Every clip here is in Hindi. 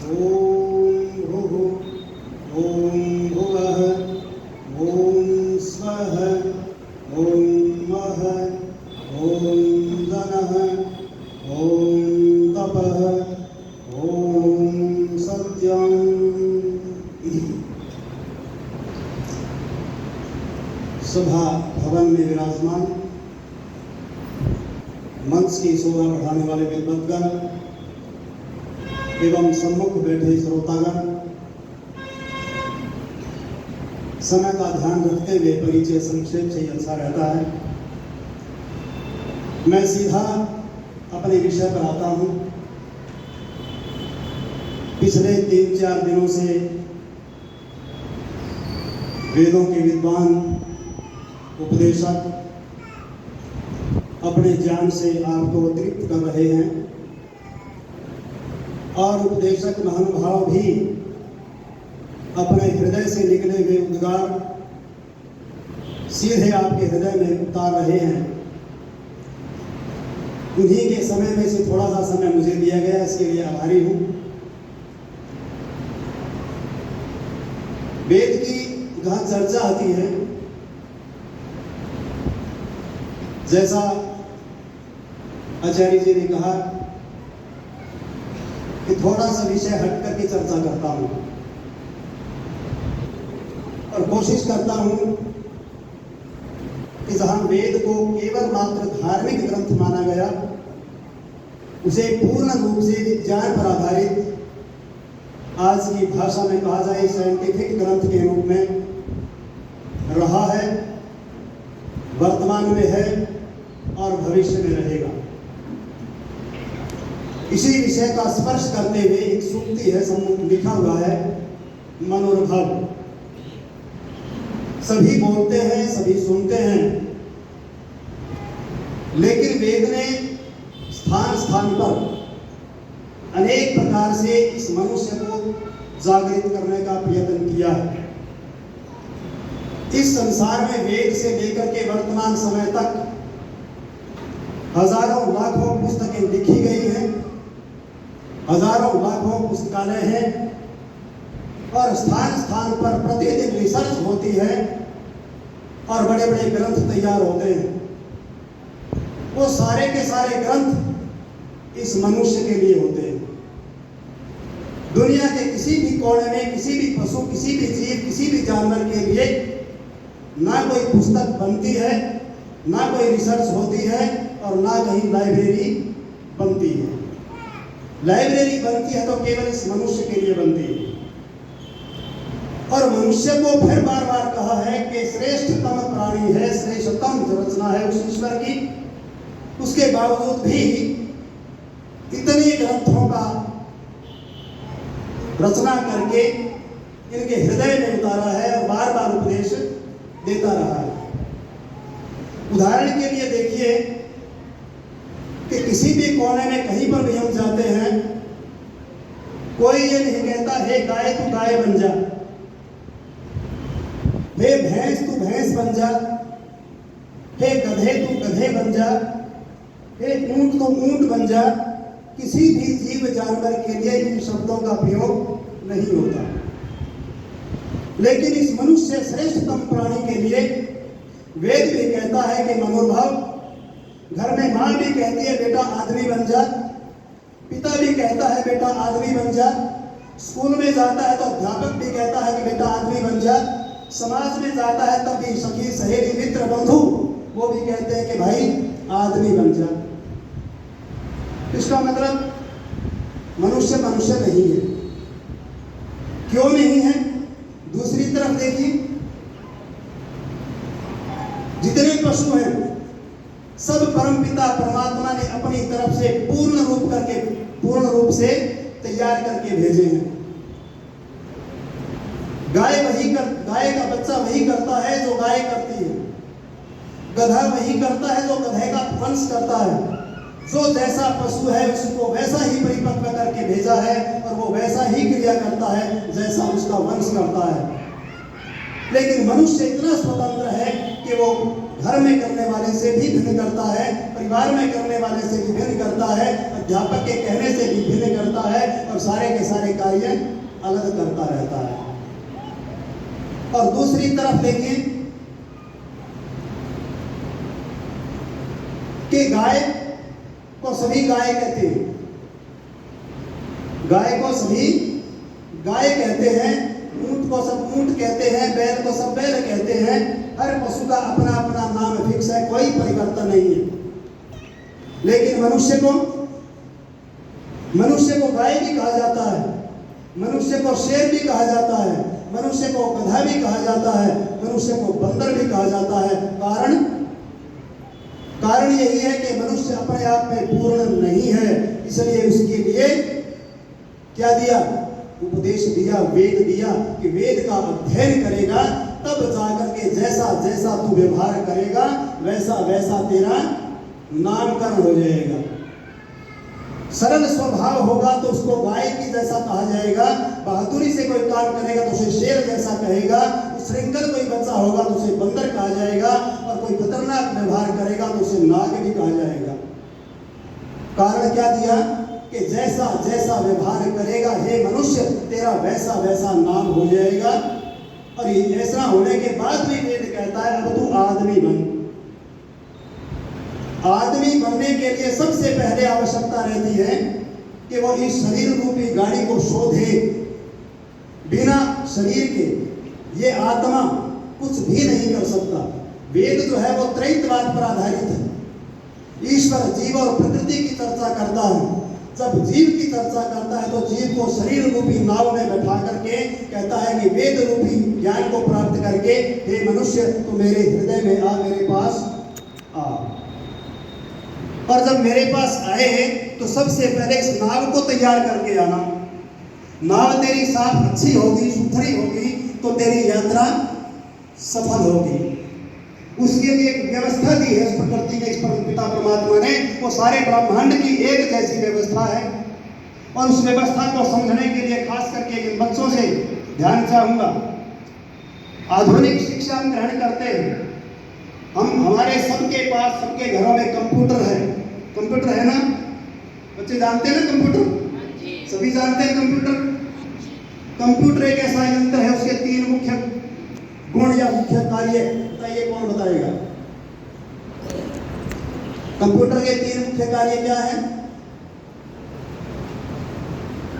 ॐ भुः ॐ भुवः ॐ स्वः ॐ मः ॐ जनः ॐ तपः ॐ सत्यम्। सभा भवन में विराजमान मंच की शोभा बढ़ाने वाले विद्वद्गण एवं सम्मुख बैठे श्रोतागण, समय का ध्यान रखते हुए परिचय संक्षेप से अच्छा रहता है। मैं सीधा अपने विषय पर आता हूं। पिछले 3-4 दिनों से वेदों के विद्वान उपदेशक अपने ज्ञान से आपको तृप्त कर रहे हैं और उपदेशक महानुभाव भी अपने हृदय से निकले हुए उद्गार सीधे आपके हृदय में उतार रहे हैं। उन्हीं के समय में से थोड़ा सा समय मुझे दिया गया, इसके लिए आभारी हूं। वेद की जहां चर्चा आती है, जैसा आचार्य जी ने कहा कि थोड़ा सा विषय हट करके चर्चा करता हूं और कोशिश करता हूं कि जहां वेद को केवल मात्र धार्मिक ग्रंथ माना गया, उसे पूर्ण रूप से विज्ञान पर आधारित, आज की भाषा में कहा जाए साइंटिफिक ग्रंथ के रूप में रहा है, वर्तमान में है और भविष्य में रहेगा। इसी विषय का स्पर्श करते हुए एक सूक्ति है, सम्मुख लिखा हुआ है, मनोरभव। सभी बोलते हैं, सभी सुनते हैं, लेकिन वेद ने स्थान स्थान पर अनेक प्रकार से इस मनुष्य को जागृत करने का प्रयत्न किया है। इस संसार में वेद से लेकर के वर्तमान समय तक हजारों लाखों पुस्तकें लिखी गई हैं, हजारों लाखों पुस्तकालय हैं और स्थान स्थान पर प्रतिदिन रिसर्च होती है और बड़े बड़े ग्रंथ तैयार होते हैं। वो सारे के सारे ग्रंथ इस मनुष्य के लिए होते हैं। दुनिया के किसी भी कोने में किसी भी पशु, किसी भी जीव, किसी भी जानवर के लिए ना कोई पुस्तक बनती है, ना कोई रिसर्च होती है और ना कहीं लाइब्रेरी बनती है। लाइब्रेरी बनती है तो केवल इस मनुष्य के लिए बनती है। और मनुष्य को फिर बार बार कहा है कि श्रेष्ठतम प्राणी है, श्रेष्ठतम रचना है उस ईश्वर की। उसके बावजूद भी इतने ग्रंथों का रचना करके इनके हृदय में उतारा है और बार बार उपदेश देता रहा है। उदाहरण के लिए देखिए कि किसी भी कोने में कहीं पर भी हम जाते हैं, कोई ये नहीं कहता हे गाय तू गाय बन जा, हे भैंस तू भैंस बन जा, हे गधे तू गधे बन जा, हे ऊंट तू ऊंट बन जा। किसी भी जीव जानवर के लिए इन शब्दों का प्रयोग नहीं होता, लेकिन इस मनुष्य श्रेष्ठतम प्राणी के लिए वेद भी कहता है कि मनोरभव। घर में माँ भी कहती है बेटा आदमी बन जा, पिता भी कहता है बेटा आदमी बन जा, स्कूल में जाता है तो अध्यापक भी कहता है कि बेटा आदमी बन जा, समाज में जाता है तब भी सखी सहेली मित्र बंधु वो भी कहते हैं कि भाई आदमी बन जा। इसका मतलब मनुष्य मनुष्य नहीं है। क्यों नहीं है? दूसरी तरफ देखिए, जितने पशु हैं सब परमपिता परमात्मा ने अपनी तरफ से पूर्ण रूप से तैयार करके भेजे हैं। गाय का बच्चा वही करता है जो गाय करती है, गधा वही करता है जो गधे का वंश करता है। जो जैसा पशु है उसको वैसा ही परिपक्व करके भेजा है और वो वैसा ही क्रिया करता है जैसा उसका वंश करता है। लेकिन मनुष्य इतना स्वतंत्र है कि वो घर में करने वाले से भी भिन्न करता है, परिवार में करने वाले से भी भिन्न करता है, अध्यापक के कहने से भी भिन्न करता है और और सारे के सारे कार्य अलग करता रहता है। और दूसरी तरफ देखिए कि गाय को सभी गाय कहते हैं, गाय को सभी गाय कहते हैं, ऊंट को सब ऊंट कहते हैं, बैल को सब बैल कहते हैं। हर पशु का अपना अपना नाम फिक्स है, कोई परिवर्तन नहीं है। लेकिन मनुष्य को गाय भी कहा जाता है, मनुष्य को शेर भी कहा जाता है, मनुष्य को गधा भी कहा जाता है, मनुष्य को बंदर भी कहा जाता है। कारण यही है कि मनुष्य अपने आप में पूर्ण नहीं है, इसलिए उसके लिए क्या दिया? उपदेश दिया, वेद दिया कि वेद का अध्ययन करेगा तब जाकर के जैसा जैसा तू व्यवहार करेगा वैसा वैसा तेरा नामकरण हो जाएगा। सरल स्वभाव होगा तो उसको गाय की जैसा कहा जाएगा, बहादुरी से कोई काम करेगा तो उसे शेर जैसा कहेगा, श्रृंखल कोई बच्चा होगा तो उसे बंदर कहा जाएगा, और कोई खतरनाक व्यवहार करेगा तो उसे नाग भी कहा जाएगा। कारण क्या दिया कि जैसा जैसा व्यवहार करेगा हे मनुष्य तेरा वैसा वैसा नाम हो जाएगा। और ऐसा होने के बाद भी वेद कहता है अब तू आदमी बन। आदमी बनने के लिए सबसे पहले आवश्यकता रहती है कि वो इस शरीर रूपी गाड़ी को शोधे। बिना शरीर के ये आत्मा कुछ भी नहीं कर सकता। वेद जो है वो त्रैतवाद पर आधारित है। ईश्वर जीव और प्रकृति की चर्चा करता है। जब जीव की चर्चा करता है तो जीव को शरीर रूपी नाव में बैठा करके कहता है कि वेद रूपी ज्ञान को प्राप्त करके हे मनुष्य तो मेरे हृदय में आ, मेरे पास आ। और जब मेरे पास आए तो सबसे पहले इस नाव को तैयार करके आना। नाव तेरी साफ अच्छी होगी, सुथरी होगी तो तेरी यात्रा सफल होगी। उसके लिए एक व्यवस्था दी है इस प्रकृति ने, इस पिता परमात्मा ने। वो सारे ब्रह्मांड की एक जैसी व्यवस्था है। और उस व्यवस्था को समझने के लिए खास करके इन बच्चों से ध्यान चाहूंगा। आधुनिक शिक्षा हम ग्रहण करते हैं, हम हमारे सबके पास सबके घरों में कंप्यूटर है। कंप्यूटर है ना? बच्चे जानते हैं ना कंप्यूटर? सभी जानते हैं कंप्यूटर। कंप्यूटर एक ऐसा यंत्र है, उसके तीन मुख्य गुण या मुख्य कार्य बताइए, कौन बताएगा? कंप्यूटर के तीन मुख्य कार्य क्या है?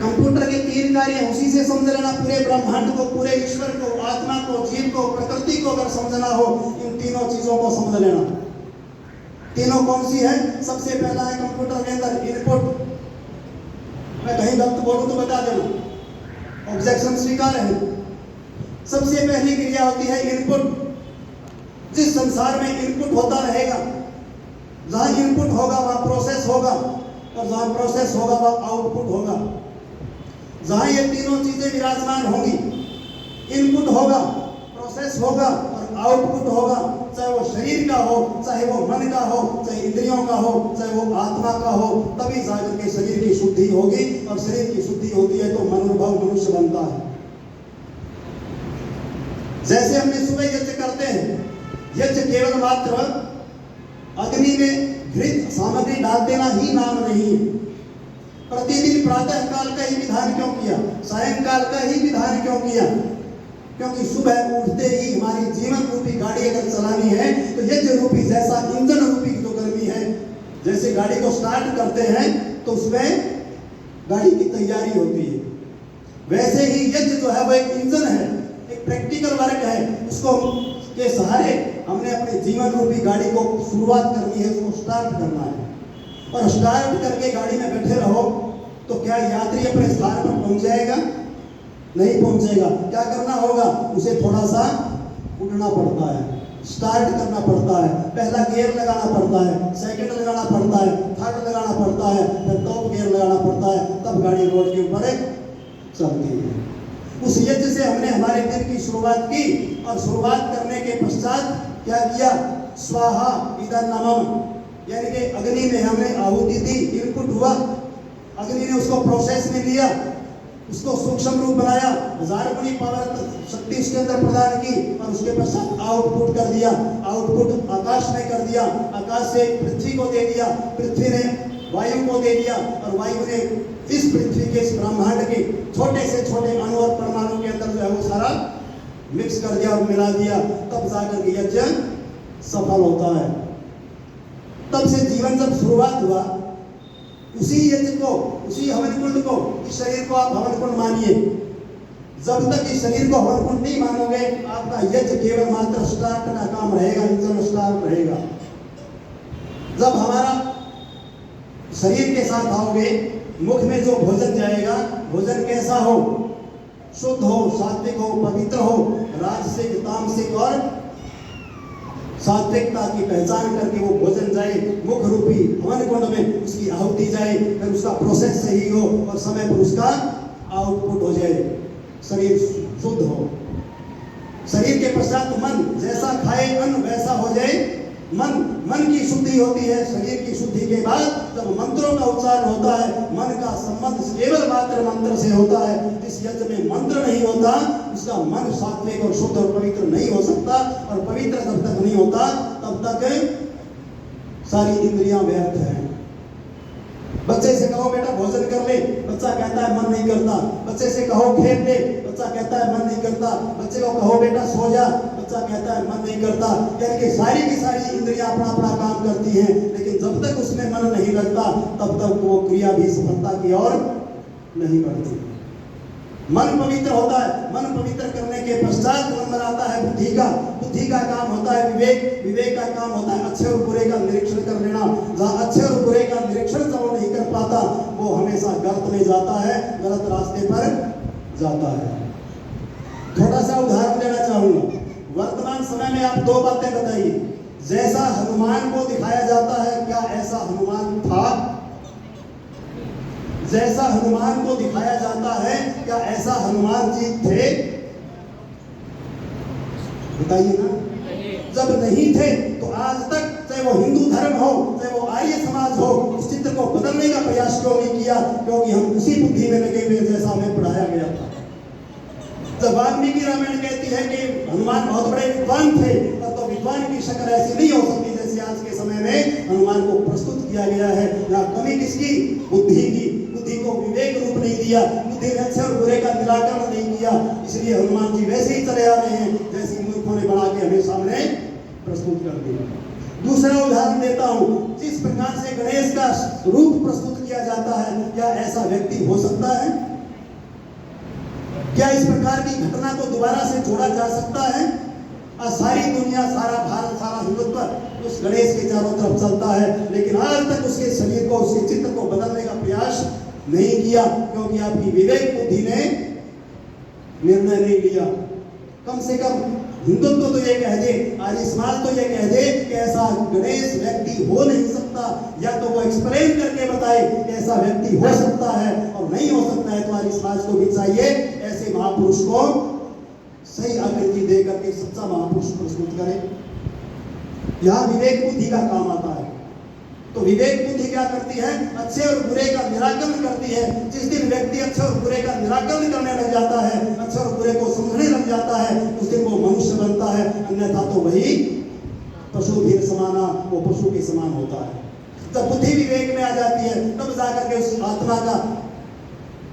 कंप्यूटर के तीन कार्य उसी से समझ लेना। पूरे ब्रह्मांड को, पूरे ईश्वर को, आत्मा को, जीव को, प्रकृति को अगर समझना हो इन तीनों चीजों को समझ लेना। तीनों कौन सी है? सबसे पहला है कंप्यूटर के अंदर इनपुट। मैं कहीं गलत बोलूं तो बता देना, ऑब्जेक्शन स्वीकार है। सबसे पहली क्रिया होती है इनपुट। जिस संसार में इनपुट होता रहेगा, जहां इनपुट होगा वहां प्रोसेस होगा, और जहां प्रोसेस होगा वहां आउटपुट होगा। जहां ये तीनों चीजें विराजमान होंगी, इनपुट होगा, प्रोसेस होगा और आउटपुट होगा, चाहे वो शरीर का हो, चाहे वो मन का हो, चाहे इंद्रियों का हो, चाहे वो आत्मा का हो, तभी जाकर के शरीर की शुद्धि होगी। और शरीर की शुद्धि होती है तो मनोभाव मनुष्य बनता है। जैसे हमने सुबह यज्ञ करते हैं, यज्ञ केवल मात्र अग्नि में घृत सामग्री डाल देना ही नाम नहीं है। प्रतिदिन प्रातः काल का ही विधान क्यों किया? सायंकाल का ही विधान क्यों किया? क्योंकि सुबह उठते ही हमारी जीवन रूपी गाड़ी अगर चलानी है तो यज्ञ रूपी जैसा इंजन रूपी जो गर्मी है, जैसे गाड़ी को स्टार्ट करते हैं तो उसमें गाड़ी की तैयारी होती है, वैसे ही यज्ञ जो है वो एक इंजन है, एक प्रैक्टिकल वर्क है। उसको के सहारे हमने अपने जीवन रूपी गाड़ी को शुरुआत करनी है, उसको स्टार्ट करना है। और स्टार्ट करके गाड़ी में बैठे रहो तो क्या यात्री अपने स्थान पर पहुंच जाएगा? नहीं पहुंचेगा। क्या करना होगा? उसे थोड़ा सा उठना पड़ता है, स्टार्ट करना पड़ता है, पहला गियर लगाना पड़ता है, सेकंड लगाना पड़ता है, थर्ड लगाना पड़ता है, फिर टॉप गियर लगाना पड़ता है, तब गाड़ी रोड के ऊपर चलती है। उस यज्ञ से हमने हमारे दिन की शुरुआत की, और शुरुआत करने के पश्चात क्या किया? स्वाहा इदं नमः, यानी कि अग्नि में हमने आहुति दी, इनपुट हुआ, अग्नि ने उसको प्रोसेस में लिया, उसको सूक्ष्म रूप बनाया, 1000 गुनी पावर शक्ति उसके अंदर प्रदान की, और उसके पश्चात आउटपुट कर दिया। आउटपुट आकाश में कर दिया, आकाश से पृथ्वी को दे दिया, पृथ्वी ने वायु को दे दिया, और वायु ने इस पृथ्वी के इस ब्रह्मांड छोटे से छोटे अणु और परमाणु के अंदर जो है वो सारा मिक्स कर दिया और मिला दिया, तब जाकर के यज्ञ सफल होता है। तब से जीवन जब शुरुआत हुआ, उसी यज्ञ को, उसी हवन कुंड को, इस शरीर को आप हवन कुंड मानिए। जब तक इस शरीर को हवन कुंड नहीं मानोगे, आपका यज्ञ केवल मात्र स्टार्ट का काम रहेगा, इंजन स्टार्ट रहेगा। जब हमारा शरीर के साथ आओगे, मुख में जो भोजन जाएगा, भोजन कैसा हो? शुद्ध हो, सात्विक हो, पवित्र हो, राजसिक, तामसिक और सात्विकता की पहचान करके वो भोजन जाए मुख रूपी हवन कुंड में, उसकी आहुति जाए, फिर उसका प्रोसेस सही हो और समय पर उसका आउटपुट हो जाए, शरीर शुद्ध हो। शरीर के पश्चात मन जैसा खाए अन्न वैसा हो जाए। मन की शुद्धि होती है। शरीर की शुद्धि के बाद जब मंत्रों का उच्चारण होता है, मन का संबंध केवल मात्र मंत्र से होता है। जिस यज्ञ में मंत्र नहीं होता, उसका मन सात्विक और शुद्ध और पवित्र नहीं हो सकता। और पवित्र जब तक नहीं होता, तब तक सारी इंद्रियां व्यर्थ हैं। बच्चे से कहो बेटा भोजन कर ले, बच्चा कहता है मन नहीं करता। बच्चे से कहो खेल ले, बच्चा कहता है मन नहीं करता। बच्चे को कहो बेटा सो जा, बच्चा कहता है मन नहीं करता। यानी कि सारी की सारी इंद्रियां अपना अपना काम करती हैं, लेकिन जब तक उसमें मन नहीं लगता, तब तक वो क्रिया भी सफलता की ओर नहीं बढ़ती। मन पवित्र होता है। मन पवित्र करने के पश्चात मन बनाता है बुद्धि का। बुद्धि का काम होता है विवेक। विवेक का काम होता है अच्छे और बुरे का निरीक्षण कर लेना। जहाँ अच्छे और बुरे का निरीक्षण जब वो नहीं कर पाता, वो हमेशा गर्त में जाता है, गलत रास्ते पर जाता है। थोड़ा सा उदाहरण देना चाहूंगा। वर्तमान समय में आप दो बातें बताइए। जैसा हनुमान को दिखाया जाता है, क्या ऐसा हनुमान था? जैसा हनुमान को दिखाया जाता है, क्या ऐसा हनुमान जी थे? बताइए ना। जब नहीं थे तो आज तक, चाहे वो हिंदू धर्म हो, चाहे वो आर्य समाज हो, उस चित्र को बदलने का प्रयास क्यों नहीं किया? क्योंकि हम उसी बुद्धि में लगे हुए जैसा हमें पढ़ाया गया था। जब वाल्मीकि रामायण कहती है कि हनुमान बहुत बड़े विद्वान थे, तो विद्वान की शक्ल ऐसी नहीं हो सकती जैसे आज के समय में हनुमान को प्रस्तुत किया गया है। यहाँ कमी किसकी? बुद्धि की। बुद्धि को विवेक रूप नहीं दिया, बुद्धि ने अच्छे और बुरे का निराकरण नहीं किया, इसलिए हनुमान जी वैसे ही चले आ रहे हैं जैसे मूर्खों ने बना के हमें सामने प्रस्तुत कर दिया। दूसरा उदाहरण देता हूँ। जिस प्रकार से गणेश का रूप प्रस्तुत किया जाता है, क्या ऐसा व्यक्ति हो सकता है? क्या इस प्रकार की घटना को दोबारा से जोड़ा जा सकता है? और सारी दुनिया, सारा भारत, सारा हिंदुत्व उस गणेश के चारों तरफ चलता है, लेकिन आज तक उसके शरीर को, उसके चित्र को बदलने का प्रयास नहीं किया, क्योंकि आपकी विवेक बुद्धि ने निर्णय नहीं लिया। कम से कम हिंदुत्व तो ये कह दे, आर्य समाज तो ये कह दे कि ऐसा गणेश व्यक्ति हो नहीं सकता, या तो वो एक्सप्लेन करके बताए कि ऐसा व्यक्ति हो सकता है, और नहीं हो सकता है तो आर्य समाज को भी चाहिए ऐसे महापुरुष को सही आकृति दे करके सच्चा महापुरुष प्रस्तुत करे। यहाँ विवेक बुद्धि का काम आता है। तो विवेक बुद्धि क्या करती है? अच्छे और बुरे का निराकरण करती है। जिस दिन व्यक्ति अच्छे और बुरे का निराकरण करने लग जाता है, अच्छे और बुरे को समझने लग जाता है, उस दिन वो मनुष्य बनता है। अन्यथा तो वही पशु भी समाना, वो पशु के समान होता है। जब बुद्धि विवेक में आ जाती है, तब जाकर के उस आत्मा का,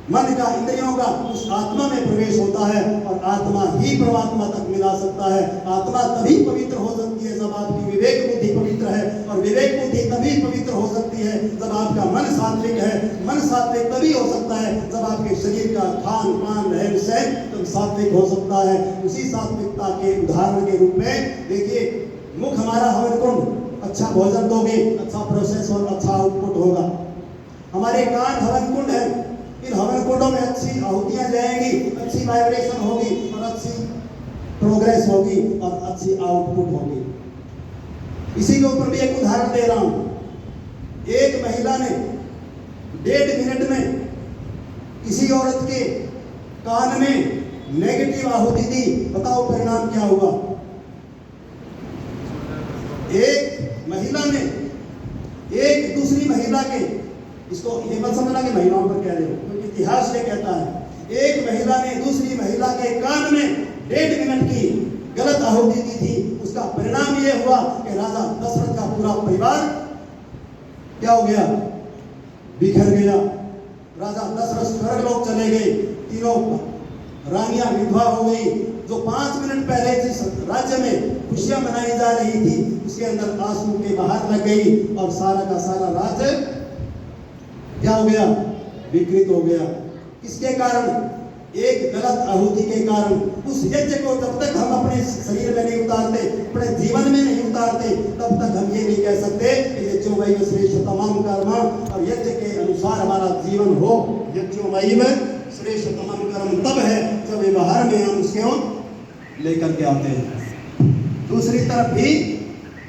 मन का, इंद्रियों का उस आत्मा में प्रवेश होता है, और आत्मा ही परमात्मा तक मिला सकता है। आत्मा तभी पवित्र हो सकती है जब आपकी विवेक बुद्धि पवित्र है, और विवेक बुद्धि तभी पवित्र हो सकती है जब आपका मन सात्विक है। मन सात्विक तभी हो सकता है जब आपके शरीर का खान पान, रहन सहन तब सात्विक हो सकता है। उसी सात्विकता के उदाहरण के रूप में देखिए, मुख हमारा हवन कुंड, अच्छा भोजन दोगे, अच्छा प्रोसेस और अच्छा आउटपुट होगा। हमारे कान हवन कुंड है, इन हवन कुंडों में अच्छी आहुतियां जाएंगी, अच्छी वाइब्रेशन होगी, और अच्छी प्रोग्रेस होगी, और अच्छी आउटपुट होगी। इसी के ऊपर भी एक उदाहरण दे रहा हूं। एक महिला ने 1.5 मिनट में किसी औरत के कान में नेगेटिव आहुति दी। बताओ परिणाम क्या हुआ? एक महिला ने एक दूसरी महिला के, इसको ये मत समझना कि महिलाओं पर कह रहे हो, क्योंकि इतिहास ये कहता है, एक महिला ने दूसरी महिला के कान में 1.5 मिनट की गलत आहुति दी थी। उसका परिणाम ये हुआ कि राजा दशरथ का पूरा परिवार क्या हो गया? बिखर गया। राजा दशरथ स्वर्गलोक चले गए, तीनों रानियां विधवा हो गई। जो 5 मिनट पहले जिस राज्य में खुशियां मनाई जा रही थी उसके अंदर आंसू के बहार लग गई और सारा का सारा राज्य क्या हो गया, विकृत हो गया। किसके कारण? एक गलत आहुति के कारण। उस यज्ञ को जब तक हम अपने शरीर में नहीं उतारते, अपने जीवन में नहीं उतारते, तब तक हम ये नहीं कह सकते कि यज्ञोमयी श्रेष्ठ तमाम कर्म, और यज्ञ के अनुसार हमारा जीवन हो। यज्ञोमयी में श्रेष्ठ तमाम कर्म तब है जब व्यवहार में हम उसको लेकर के आते हैं। दूसरी तरफ भी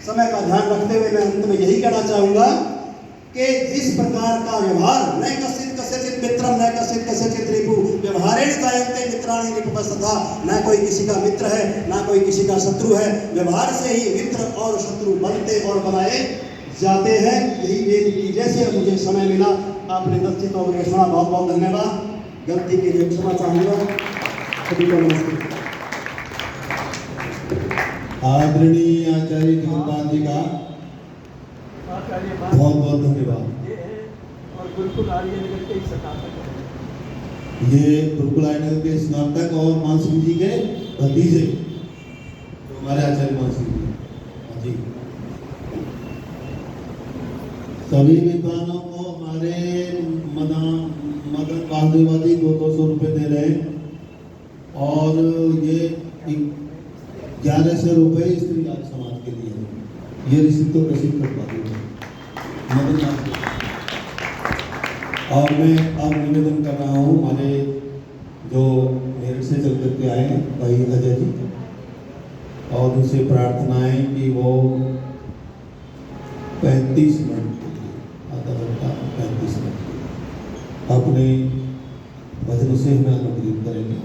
समय का ध्यान रखते हुए मैं अंत में यही कहना चाहूंगा कि जिस प्रकार का व्यवहार, न कश्चित् कस्यचित् मित्रं न कश्चित् कस्यचित् रिपु व्यवहारेण जायन्ते मित्राणि रिपुपस्तथा। न कोई किसी का मित्र है, ना कोई किसी का शत्रु है। व्यवहार से ही मित्र और शत्रु बनते और बनाए जाते हैं। यही वेद की जैसे मुझे समय मिला आपने दस्ती को सुना, बहुत बहुत धन्यवाद। गलती के लिए क्षमा चाहूँगा। सभी को नमस्ते। आदरणीय आचार्य धर्मपाल जी का बहुत बहुत धन्यवाद। और गुरुकुल आर्य नगर के स्नातक हैं। ये गुरुकुल आर्य नगर के स्नातक और मानसिंह जी के भतीजे, तो हमारे आचार्य मानसिंह जी। सभी विद्वानों को हमारे मदन वासुदेवादी 200 रुपये दे रहे हैं और ये 1100 रुपये स्त्री आर्य समाज के लिए है। ये रिसीप्ट तो रसीद करवा दी मदन। और मैं अब निवेदन कर रहा हूँ हमारे जो मेरठ से चल करके आए हैं भाई अजय जी, और उनसे प्रार्थनाएं कि वो 35 मिनट के लिए, आधा घंटा 35 मिनट अपने वचनों से हमें अनुग्रहित करेंगे।